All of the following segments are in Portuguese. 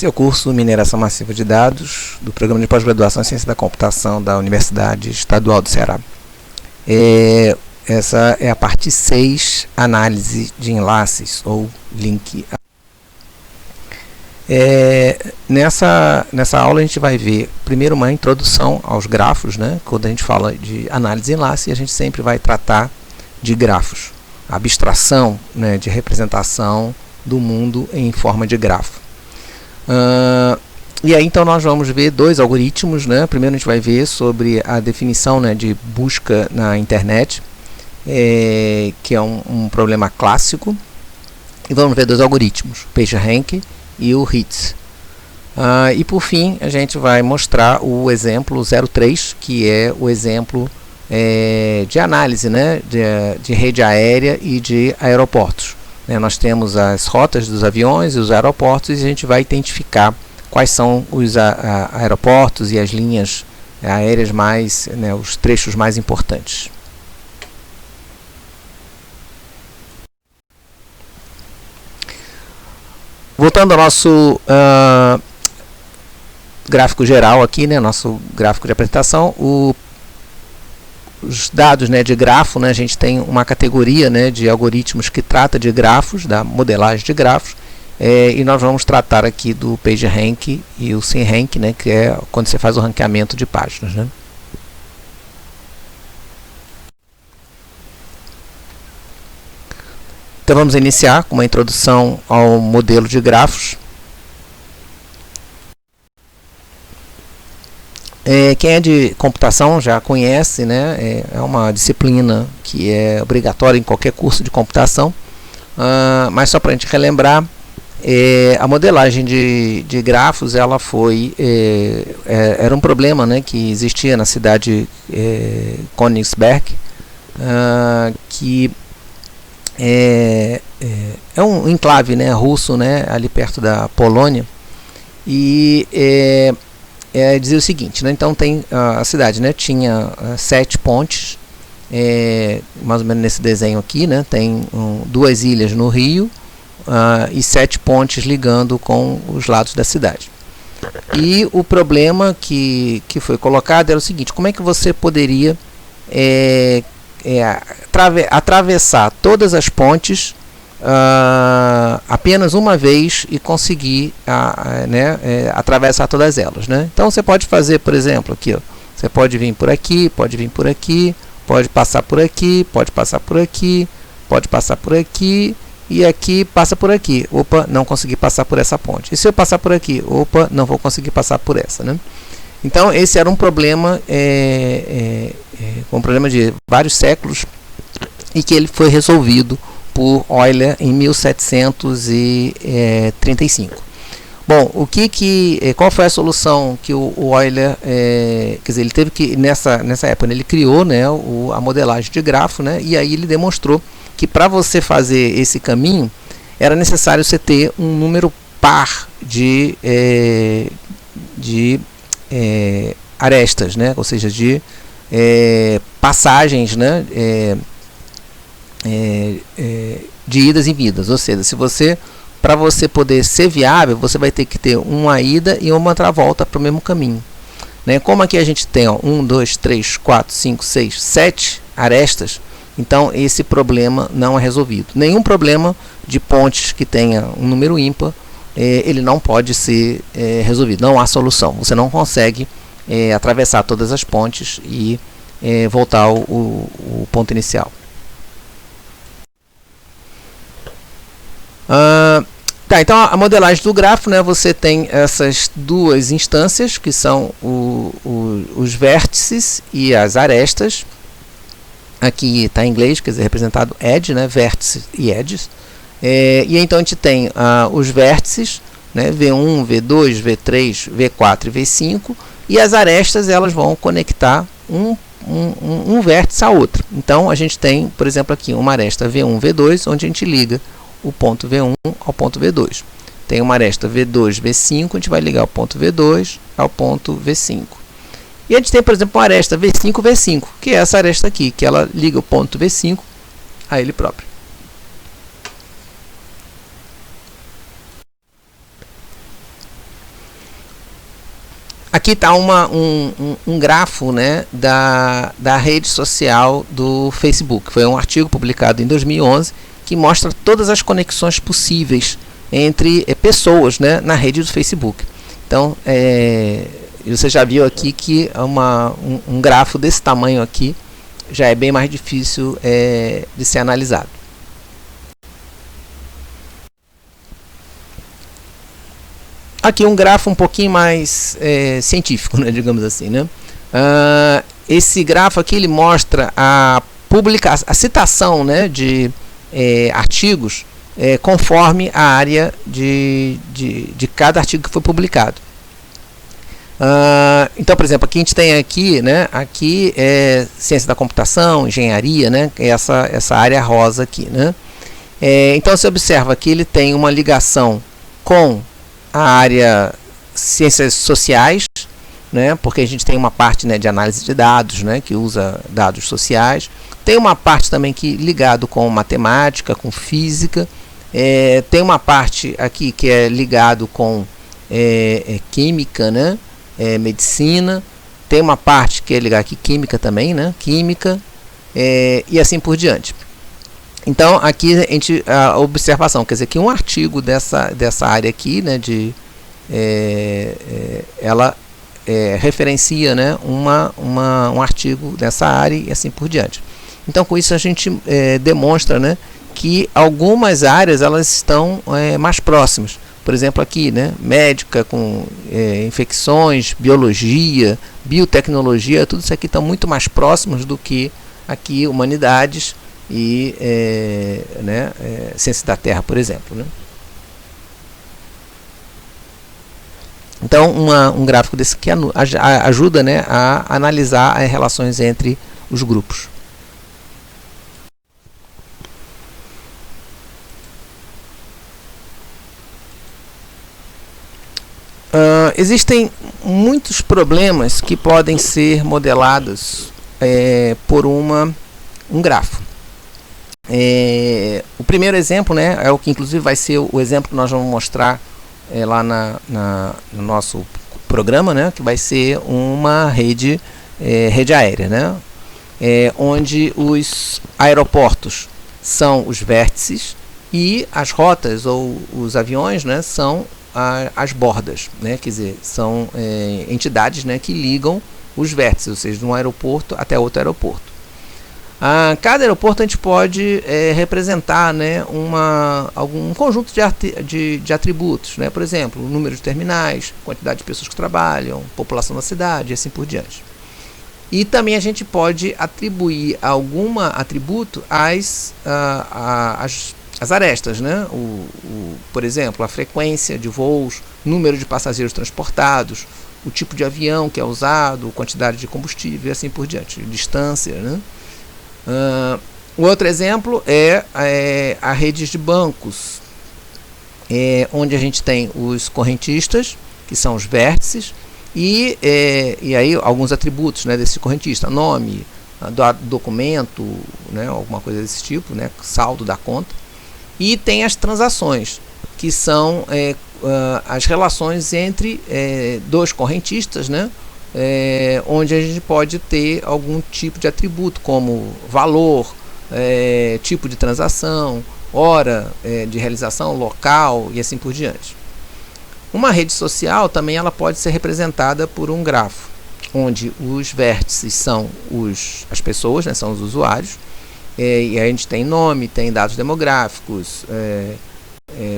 Esse é o curso Mineração Massiva de Dados do Programa de Pós-Graduação em Ciência da Computação da Universidade Estadual do Ceará. Essa é a parte 6, análise de enlaces ou link. Nessa aula a gente vai ver primeiro uma introdução aos grafos, né? Quando a gente fala de análise de enlace, a gente sempre vai tratar de grafos, a abstração, né, de representação do mundo em forma de grafo. E aí então nós vamos ver dois algoritmos, né? Primeiro a gente vai ver sobre a definição, né, de busca na internet, que é um problema clássico, e vamos ver dois algoritmos, o PageRank e o HITS. E por fim a gente vai mostrar o exemplo 03, que é o exemplo de análise, né, de rede aérea e de aeroportos. Nós temos as rotas dos aviões e os aeroportos, e a gente vai identificar quais são os aeroportos e as linhas aéreas mais, né, os trechos mais importantes. Voltando ao nosso gráfico geral aqui, né, nosso gráfico de apresentação, os dados, né, de grafo, né, a gente tem uma categoria, né, de algoritmos que trata de grafos, da modelagem de grafos, e nós vamos tratar aqui do PageRank e o SEMrush, né, que é quando você faz o ranqueamento de páginas, né. Então vamos iniciar com uma introdução ao modelo de grafos. Quem é de computação já conhece, né? É uma disciplina que é obrigatória em qualquer curso de computação, mas só para a gente relembrar, a modelagem de grafos, ela era um problema, né, que existia na cidade Königsberg, que é um enclave, né, russo, né, ali perto da Polônia, e dizia o seguinte, né, então tem a cidade, né, tinha 7 pontes, mais ou menos nesse desenho aqui, né, tem 2 ilhas no rio e 7 pontes ligando com os lados da cidade. E o problema que foi colocado era o seguinte: como é que você poderia atravessar todas as pontes apenas uma vez e conseguir atravessar todas elas, né? Então você pode fazer, por exemplo, aqui, ó, você pode vir por aqui, pode vir por aqui, pode passar por aqui, pode passar por aqui, pode passar por aqui, e aqui passa por aqui. Opa, não consegui passar por essa ponte. E se eu passar por aqui? Opa, não vou conseguir passar por essa, né? Então esse era um problema, um problema de vários séculos, e que ele foi resolvido por Euler em 1735. Bom, qual foi a solução que o Euler, quer dizer, ele teve que, nessa época, né, ele criou, né, a modelagem de grafo, né, e aí ele demonstrou que para você fazer esse caminho, era necessário você ter um número par de arestas, né, ou seja, de passagens, né, de idas e vindas. Ou seja, para você poder ser viável, você vai ter que ter uma ida e uma outra volta para o mesmo caminho, né? Como aqui a gente tem 1, 2, 3, 4, 5, 6, 7 arestas, então esse problema não é resolvido. Nenhum problema de pontes que tenha um número ímpar, ele não pode ser resolvido, não há solução. Você não consegue atravessar todas as pontes e voltar ao ponto inicial. Então a modelagem do grafo, né, você tem essas duas instâncias, que são os vértices e as arestas. Aqui está em inglês, quer dizer, representado edge, né, vértices e edges. E então a gente tem os vértices, né, V1, V2, V3, V4 e V5, e as arestas, elas vão conectar um vértice a outro. Então a gente tem, por exemplo, aqui uma aresta V1, V2, onde a gente liga o ponto V1 ao ponto V2. Tem uma aresta V2, V5, a gente vai ligar o ponto V2 ao ponto V5. E a gente tem, por exemplo, uma aresta V5, V5, que é essa aresta aqui, que ela liga o ponto V5 a ele próprio. aqui está um grafo, né, da rede social do Facebook. Foi um artigo publicado em 2011 que mostra todas as conexões possíveis entre pessoas, né, na rede do Facebook. Então, você já viu aqui que um grafo desse tamanho aqui já é bem mais difícil de ser analisado. Aqui um grafo um pouquinho mais científico, né, digamos assim, né? Esse grafo aqui ele mostra a citação, né, de artigos conforme a área de cada artigo que foi publicado. Então, por exemplo, aqui a gente tem aqui, né, aqui é ciência da computação, engenharia, né, essa área rosa aqui, né? Então você observa que ele tem uma ligação com a área ciências sociais, né, porque a gente tem uma parte, né, de análise de dados, né, que usa dados sociais. Tem uma parte também que ligado com matemática, com física. Tem uma parte aqui que é ligado com química, né, medicina. Tem uma parte que é ligada aqui química também, né, química, e assim por diante. Então aqui a observação, quer dizer que um artigo dessa área aqui, né, ela referencia, né, um artigo dessa área e assim por diante. Então com isso a gente demonstra, né, que algumas áreas elas estão mais próximas. Por exemplo aqui, né, médica com infecções, biologia, biotecnologia, tudo isso aqui estão muito mais próximos do que aqui humanidades e ciência da Terra, por exemplo, né? Então um gráfico desse aqui ajuda, né, a analisar as relações entre os grupos. Existem muitos problemas que podem ser modelados por um grafo. O primeiro exemplo, né, é o que inclusive vai ser o exemplo que nós vamos mostrar lá no nosso programa, né, que vai ser uma rede aérea, né, onde os aeroportos são os vértices e as rotas ou os aviões, né, são as bordas, né, quer dizer, são entidades, né, que ligam os vértices, ou seja, de um aeroporto até outro aeroporto. Cada aeroporto a gente pode representar, né, algum conjunto de atributos, né, por exemplo, o número de terminais, quantidade de pessoas que trabalham, população da cidade e assim por diante. E também a gente pode atribuir algum atributo às arestas, né? Por exemplo, a frequência de voos, número de passageiros transportados, o tipo de avião que é usado, quantidade de combustível e assim por diante, distância, né? O outro exemplo é a rede de bancos, onde a gente tem os correntistas, que são os vértices, e aí alguns atributos, né, desse correntista, nome, documento, né, alguma coisa desse tipo, né, saldo da conta. E tem as transações, que são as relações entre dois correntistas, né, onde a gente pode ter algum tipo de atributo, como valor, tipo de transação, hora de realização, local e assim por diante. Uma rede social também ela pode ser representada por um grafo, onde os vértices são as pessoas, né, são os usuários, e a gente tem nome, tem dados demográficos,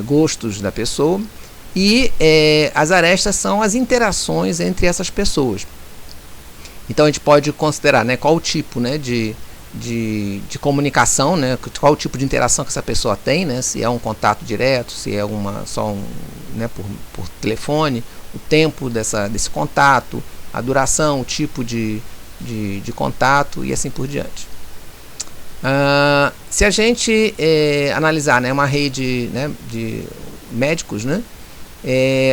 gostos da pessoa, e as arestas são as interações entre essas pessoas. Então a gente pode considerar, né, qual o tipo, né, de comunicação, né, qual o tipo de interação que essa pessoa tem, né, se é um contato direto, se é né, por telefone, o tempo desse contato, a duração, o tipo de contato e assim por diante. Se a gente analisar, né, uma rede, né, de médicos, né,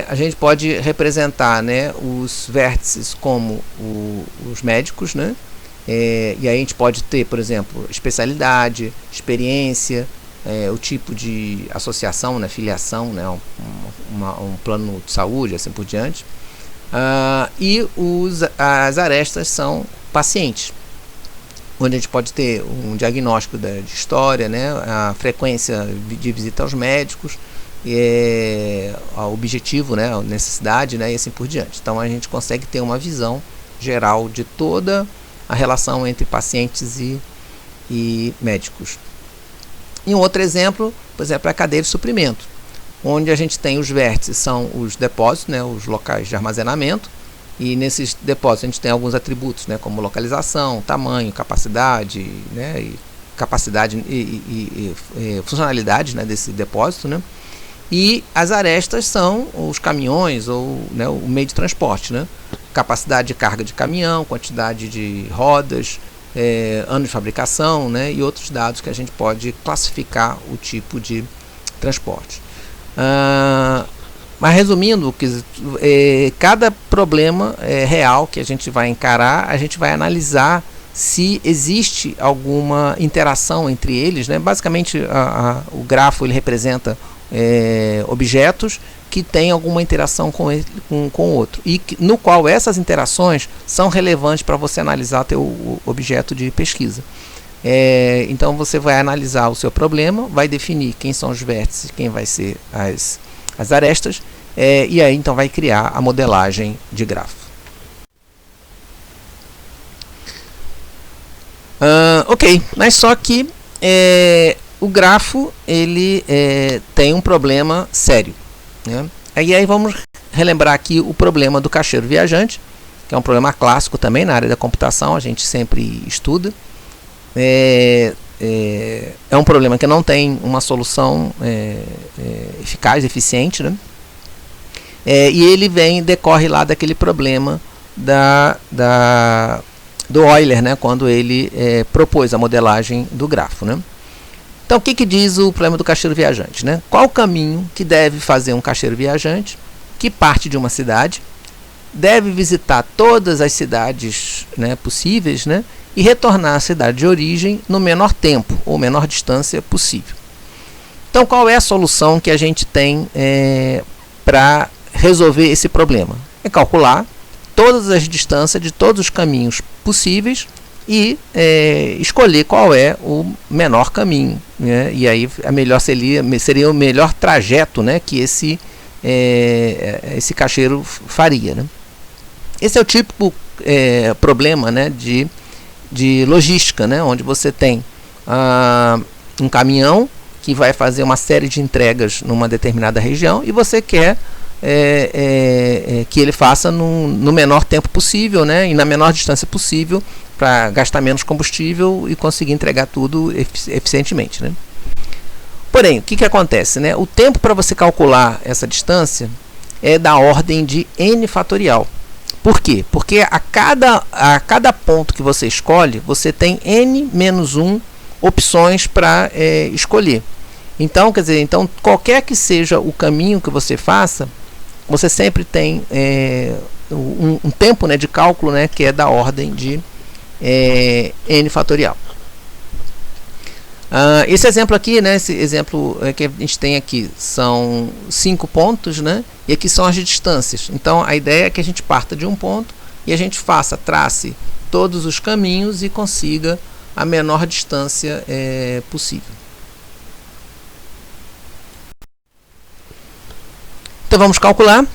a gente pode representar, né, os vértices como os médicos, né, e aí a gente pode ter, por exemplo, especialidade, experiência, o tipo de associação, né, filiação, né, um plano de saúde, assim por diante. E as arestas são pacientes, onde a gente pode ter um diagnóstico de história, né, a frequência de visita aos médicos, o objetivo, né, a necessidade, né, e assim por diante. Então a gente consegue ter uma visão geral de toda a relação entre pacientes e médicos. E um outro exemplo, por exemplo, é a cadeia de suprimento, onde a gente tem os vértices, são os depósitos, né, os locais de armazenamento, e nesses depósitos a gente tem alguns atributos, né, como localização, tamanho, capacidade, né, e funcionalidade, né, desse depósito, né. E as arestas são os caminhões ou, né, o meio de transporte, né, capacidade de carga de caminhão, quantidade de rodas, ano de fabricação, né, e outros dados que a gente pode classificar o tipo de transporte. Mas resumindo, cada problema real que a gente vai encarar, a gente vai analisar se existe alguma interação entre eles, né? Basicamente o grafo ele representa objetos que têm alguma interação com o outro, e no qual essas interações são relevantes para você analisar o objeto de pesquisa. Então você vai analisar o seu problema, vai definir quem são os vértices, quem vai ser as arestas, e aí então vai criar a modelagem de grafo. Ok, mas só que o grafo ele tem um problema sério, né? E aí vamos relembrar aqui o problema do caixeiro viajante, que é um problema clássico também na área da computação, a gente sempre estuda. É um problema que não tem uma solução eficaz, eficiente, né? E ele decorre lá daquele problema do Euler, né? Quando ele propôs a modelagem do grafo, né? Então, o que diz o problema do caixeiro viajante, né? Qual o caminho que deve fazer um caixeiro viajante que parte de uma cidade, deve visitar todas as cidades, né, possíveis, né, e retornar à cidade de origem no menor tempo ou menor distância possível? Então, qual é a solução que a gente tem para resolver esse problema? É calcular todas as distâncias de todos os caminhos possíveis e escolher qual é o menor caminho, né? E aí seria o melhor trajeto, né, que esse caixeiro faria, né? Esse é o típico problema, né, de logística, né, onde você tem um caminhão que vai fazer uma série de entregas numa determinada região e você quer que ele faça no menor tempo possível, né, e na menor distância possível, para gastar menos combustível e conseguir entregar tudo eficientemente, né? Porém, o que acontece, né? O tempo para você calcular essa distância é da ordem de n fatorial. Por quê? Porque a cada ponto que você escolhe, você tem n menos 1 opções para escolher. Então, quer dizer, qualquer que seja o caminho que você faça, você sempre tem um tempo, né, de cálculo, né, que é da ordem de n fatorial. Esse exemplo aqui, né, esse exemplo que a gente tem aqui são 5 pontos, né, e aqui são as distâncias. Então a ideia é que a gente parta de um ponto e a gente trace todos os caminhos e consiga a menor distância possível. Então vamos calcular.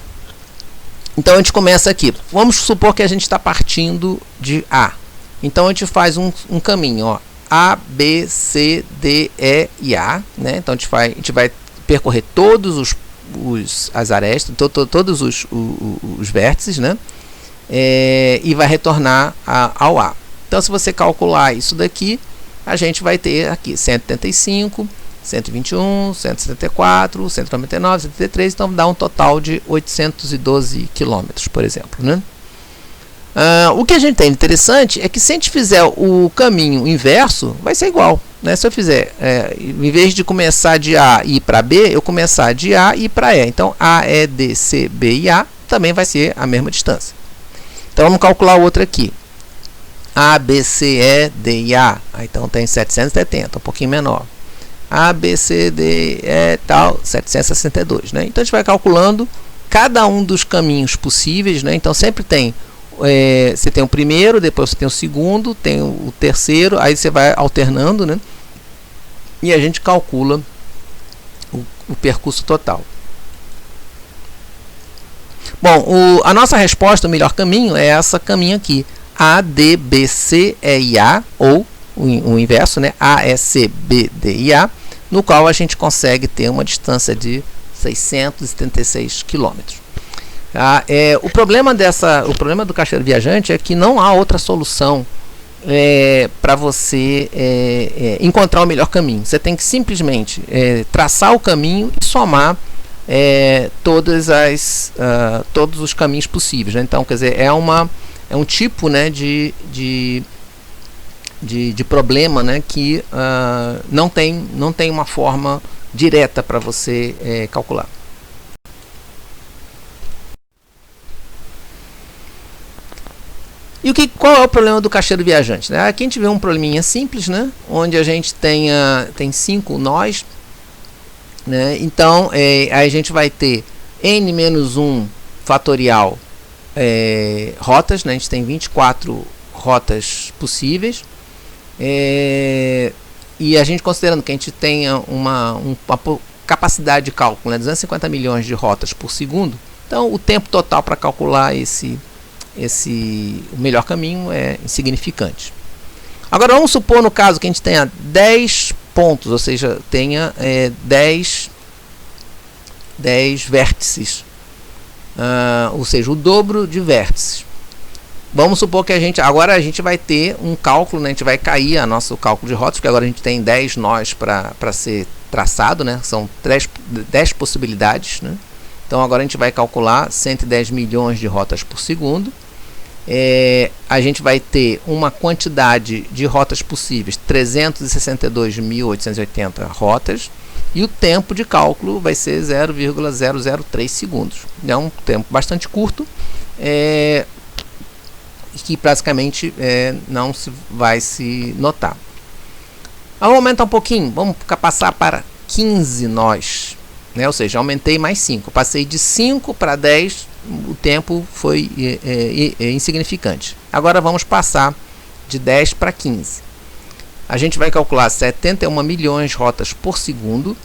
Então a gente começa aqui. Vamos supor que a gente está partindo de A. Então a gente faz um caminho, ó, A, B, C, D, E e A, né? Então a gente vai percorrer todos as arestas, todos os vértices, né? E vai retornar ao A. Então, se você calcular isso daqui, a gente vai ter aqui 175, 121, 174, 199, 173, então dá um total de 812 quilômetros, por exemplo, né? O que a gente tem interessante é que se a gente fizer o caminho inverso, vai ser igual, né? Se eu fizer, em vez de começar de A e ir para B, eu começar de A e ir para E. Então, A, E, D, C, B e A também vai ser a mesma distância. Então, vamos calcular o outro aqui. A, B, C, E, D e A. Então, tem 770, um pouquinho menor. A, B, C, D, E, tal, 762, né? Então, a gente vai calculando cada um dos caminhos possíveis, né? Então sempre tem, você tem o primeiro, depois você tem o segundo, tem o terceiro, aí você vai alternando, né? E a gente calcula o percurso total. Bom, a nossa resposta, o melhor caminho, é essa caminho aqui, A, D, B, C, E e A, ou o inverso, né? A, E, C, B, D e A, no qual a gente consegue ter uma distância de 676 km. O problema do caixeiro viajante é que não há outra solução para você encontrar o melhor caminho. Você tem que simplesmente traçar o caminho e somar todos os caminhos possíveis, né? Então, quer dizer, é um tipo, né, de problema, né, que não tem uma forma direta para você calcular. E qual é o problema do caixeiro viajante, né? Aqui a gente vê um probleminha simples, né, onde a gente tem 5 nós, né? Então aí a gente vai ter n-1 fatorial rotas, né? A gente tem 24 rotas possíveis, e a gente, considerando que a gente tenha uma capacidade de cálculo, né, 250 milhões de rotas por segundo, então o tempo total para calcular o melhor caminho é insignificante. Agora vamos supor, no caso, que a gente tenha 10 pontos, ou seja, tenha 10 vértices, ou seja, o dobro de vértices. Vamos supor que agora a gente vai ter um cálculo, né? A gente vai cair nosso cálculo de rotas, porque agora a gente tem 10 nós para ser traçado, né? São 10 possibilidades, né? Então agora a gente vai calcular 110 milhões de rotas por segundo. A gente vai ter uma quantidade de rotas possíveis, 362.880 rotas, e o tempo de cálculo vai ser 0,003 segundos. É um tempo bastante curto, que praticamente não vai se notar. Vamos aumentar um pouquinho, vamos passar para 15 nós, né? Ou seja, aumentei mais 5, passei de 5 para 10, o tempo foi insignificante. Agora vamos passar de 10 para 15. A gente vai calcular 71 milhões de rotas por segundo,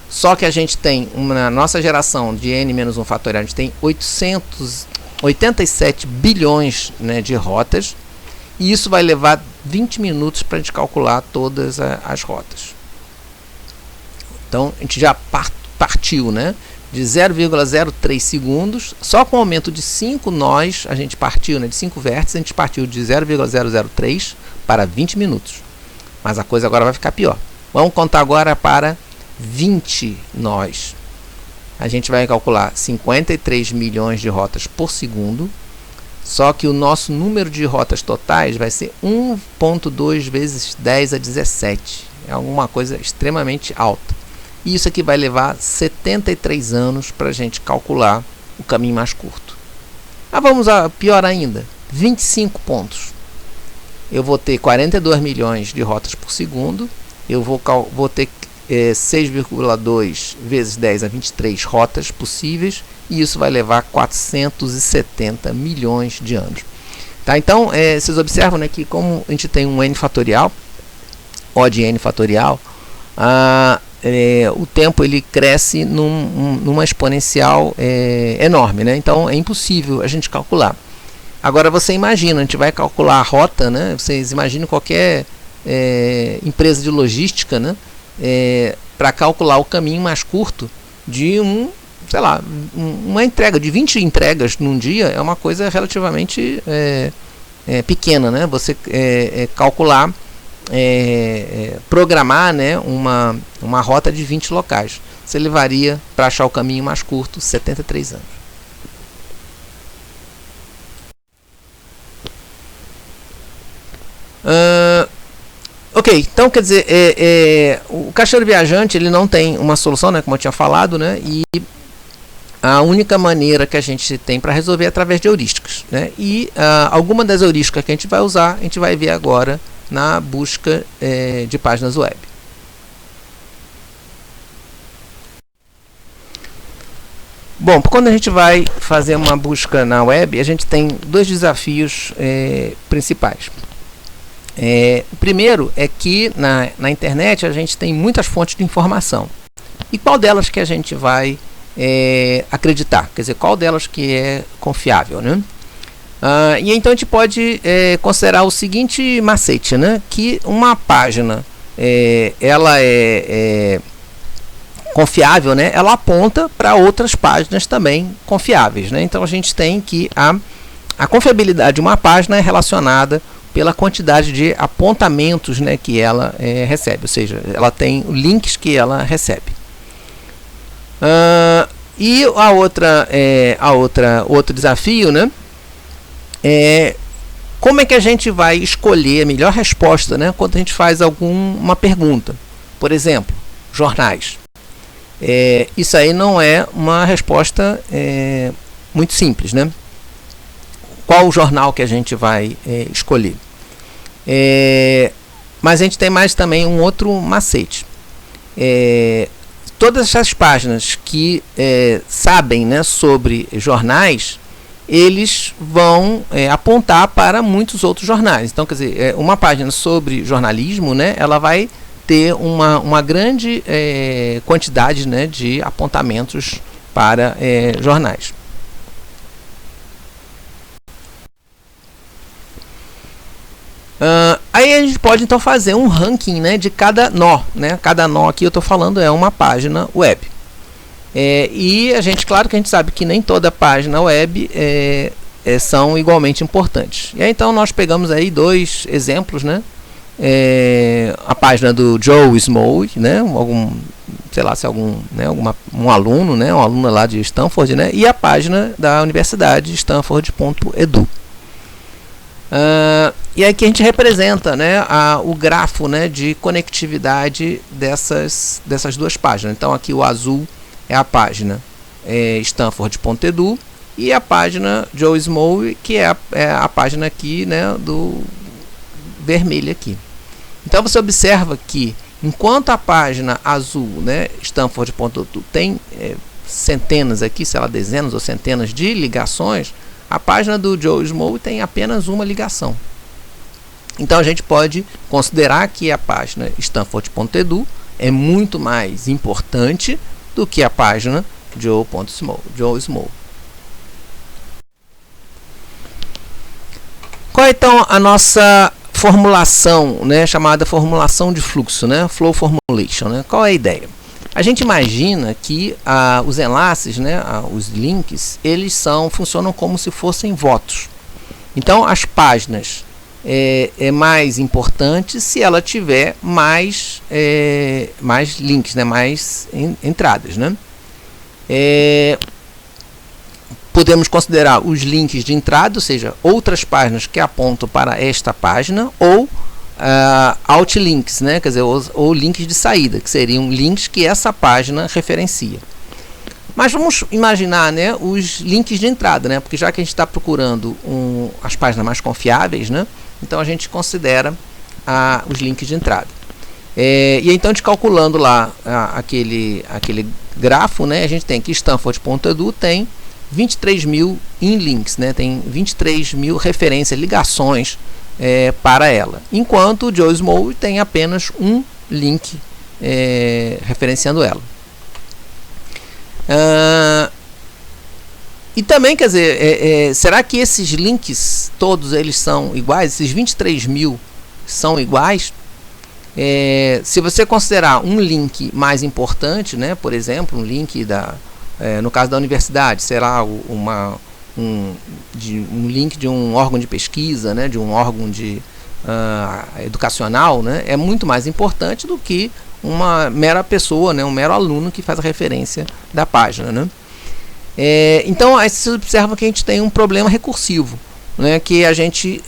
só que a gente tem, na nossa geração de n-1 fatorial, a gente tem 87 bilhões, né, de rotas, e isso vai levar 20 minutos para a gente calcular todas as rotas. Então a gente já partiu, né, de 0,03 segundos, só com o aumento de 5 nós, a gente partiu, né, de 5 vértices, a gente partiu de 0,003 para 20 minutos. Mas a coisa agora vai ficar pior. Vamos contar agora para 20 nós. A gente vai calcular 53 milhões de rotas por segundo, só que o nosso número de rotas totais vai ser 1,2 vezes 10 a 17. É alguma coisa extremamente alta. E isso aqui vai levar 73 anos para a gente calcular o caminho mais curto. Vamos a pior ainda, 25 pontos. Eu vou ter 42 milhões de rotas por segundo, eu vou ter 6,2 vezes 10 a 23 rotas possíveis, e isso vai levar 470 milhões de anos. Tá? Então, vocês observam, né, que como a gente tem um n fatorial, O de n fatorial, o tempo ele cresce numa exponencial enorme, né? Então é impossível a gente calcular. Agora você imagina, a gente vai calcular a rota, né? Vocês imaginam qualquer empresa de logística, né? Para calcular o caminho mais curto de uma entrega, de 20 entregas num dia, é uma coisa relativamente pequena, né? Você calcular, programar, né, uma rota de 20 locais. Você levaria, para achar o caminho mais curto, 73 anos. Ok, então quer dizer, o caixeiro viajante ele não tem uma solução, né, como eu tinha falado, né, e a única maneira que a gente tem para resolver é através de heurísticas, né, e alguma das heurísticas que a gente vai usar, a gente vai ver agora na busca de páginas web. Bom, quando a gente vai fazer uma busca na web, a gente tem dois desafios principais. O primeiro é que na internet a gente tem muitas fontes de informação. E qual delas que a gente vai acreditar? Quer dizer, qual delas que é confiável, né? E então a gente pode considerar o seguinte macete, né? Que uma página ela é confiável, né? Ela aponta para outras páginas também confiáveis, né? Então a gente tem que a confiabilidade de uma página é relacionada pela quantidade de apontamentos, né, que ela recebe, ou seja, ela tem links que ela recebe. E outro desafio, né, como é que a gente vai escolher a melhor resposta, né, quando a gente faz uma pergunta? Por exemplo, jornais. Isso aí não é uma resposta muito simples, né? Qual o jornal que a gente vai escolher? Mas a gente tem mais também um outro macete. Todas essas páginas que sabem, né, sobre jornais, eles vão apontar para muitos outros jornais. Então, quer dizer, uma página sobre jornalismo, né, ela vai ter uma grande quantidade, né, de apontamentos para jornais. Aí a gente pode então fazer um ranking, né, de cada nó, né? Cada nó aqui eu estou falando é uma página web. E claro que a gente sabe que nem toda página web são igualmente importantes. E aí, então nós pegamos aí dois exemplos, né? A página do Joe Small, né? Sei lá se um aluno, né? Um aluno lá de Stanford, né? E a página da Universidade Stanford.edu. E aqui a gente representa, né, o grafo, né, de conectividade dessas duas páginas. Então aqui o azul é a página Stanford.edu e a página Joe Small, que é a página aqui, né, do vermelho aqui. Então você observa que enquanto a página azul, né, Stanford.edu, tem centenas aqui, sei lá, dezenas ou centenas de ligações, a página do Joe Small tem apenas uma ligação. Então a gente pode considerar que a página Stanford.edu é muito mais importante do que a página Joe Small. Qual é então a nossa formulação, né, chamada formulação de fluxo, né, flow formulation, né? Qual é a ideia? A gente imagina que os enlaces, né, os links, eles funcionam como se fossem votos. Então, as páginas é mais importante se ela tiver mais links, né, mais entradas, né? Podemos considerar os links de entrada, ou seja, outras páginas que apontam para esta página, ou outlinks, né? Quer dizer, ou links de saída, que seriam links que essa página referencia. Mas vamos imaginar, né, os links de entrada, né? Porque já que a gente está procurando as páginas mais confiáveis, né? Então a gente considera os links de entrada. E então, a gente calculando lá aquele grafo, né? A gente tem que Stanford.edu tem 23.000 links, né? Tem 23.000 referências, ligações para ela, enquanto o Joe Small tem apenas um link referenciando ela. E também, quer dizer, será que esses links todos eles são iguais? Esses 23.000 são iguais? Se você considerar um link mais importante, né, por exemplo, um link no caso da universidade, será um link de um órgão de pesquisa, né, de um órgão educacional, né, é muito mais importante do que uma mera pessoa, né, um mero aluno que faz a referência da página, né? Então, aí você observa que a gente tem um problema recursivo, né, que a gente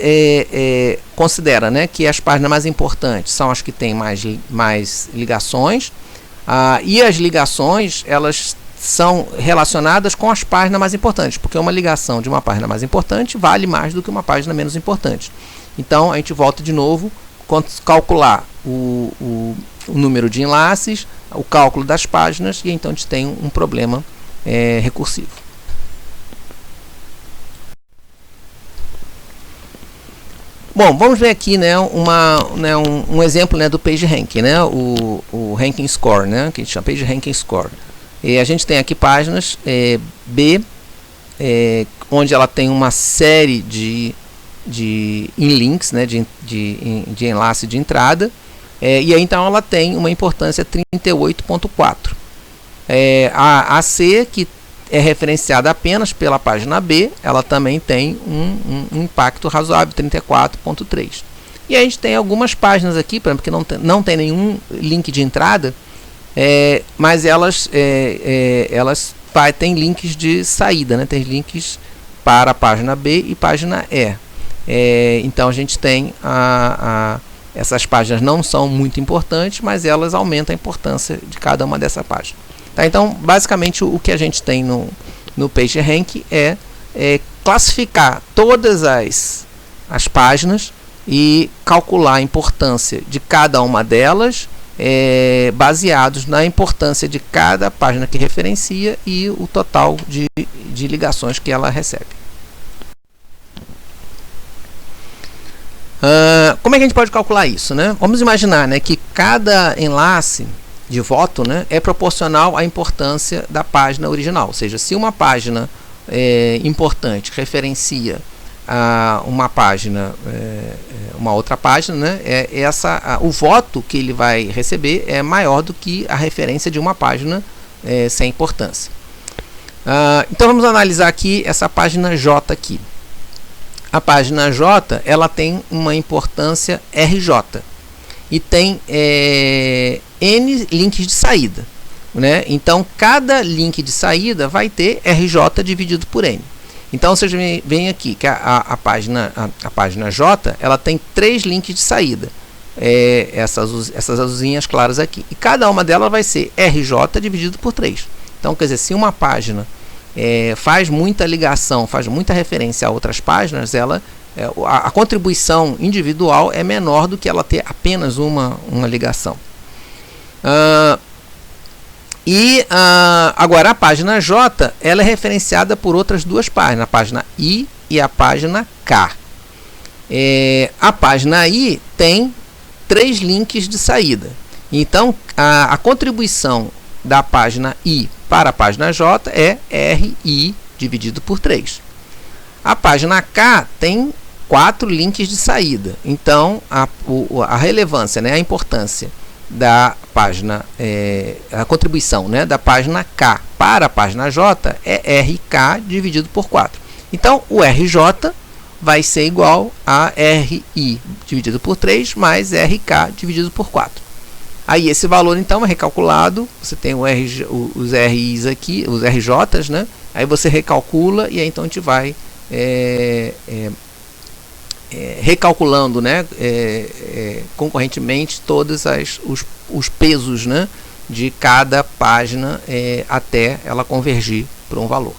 considera, né, que as páginas mais importantes são as que têm mais ligações, e as ligações elas são relacionadas com as páginas mais importantes, porque uma ligação de uma página mais importante vale mais do que uma página menos importante. Então a gente volta de novo, calcular o número de enlaces, o cálculo das páginas, e então a gente tem um problema recursivo. Bom, vamos ver aqui, né, um exemplo, né, do PageRank, né, o Ranking Score, né, que a gente chama PageRank Score. E a gente tem aqui páginas B, onde ela tem uma série de links, né, de enlace de entrada, e aí então ela tem uma importância 38.4. A C, que é referenciada apenas pela página B, ela também tem um impacto razoável, 34.3. E a gente tem algumas páginas aqui, por exemplo, que não tem nenhum link de entrada, mas elas têm links de saída, né? Tem links para a página B e página E. Então a gente tem essas páginas não são muito importantes, mas elas aumentam a importância de cada uma dessas páginas. Tá, então, basicamente, o que a gente tem no PageRank é classificar todas as páginas e calcular a importância de cada uma delas, baseados na importância de cada página que referencia e o total de ligações que ela recebe. Como é que a gente pode calcular isso, né? Vamos imaginar, né, que cada enlace de voto, né, é proporcional à importância da página original. Ou seja, se uma página importante referencia uma página, uma outra página, né, o voto que ele vai receber é maior do que a referência de uma página sem importância. Então vamos analisar aqui essa página J aqui. A página J, ela tem uma importância RJ e tem N links de saída, né? Então cada link de saída vai ter RJ dividido por N. Então vocês veem aqui que a página J, ela tem 3 links de saída, essas azulzinhas claras aqui, e cada uma delas vai ser RJ dividido por 3. Então quer dizer, se uma página faz muita ligação, faz muita referência a outras páginas, a contribuição individual é menor do que ela ter apenas uma ligação. Agora a página J, ela é referenciada por outras duas páginas, a página I e a página K. A página I tem 3 links de saída. Então a contribuição da página I para a página J é RI dividido por 3. A página K tem 4 links de saída. Então a relevância, né, a importância da página, a contribuição, né, da página K para a página J é RK dividido por 4. Então o RJ vai ser igual a RI dividido por 3 mais RK dividido por 4. Aí esse valor então é recalculado, você tem os RIs aqui, os RJs, né? Aí você recalcula e aí então a gente vai recalculando, né, concorrentemente todos os pesos, né, de cada página até ela convergir para um valor.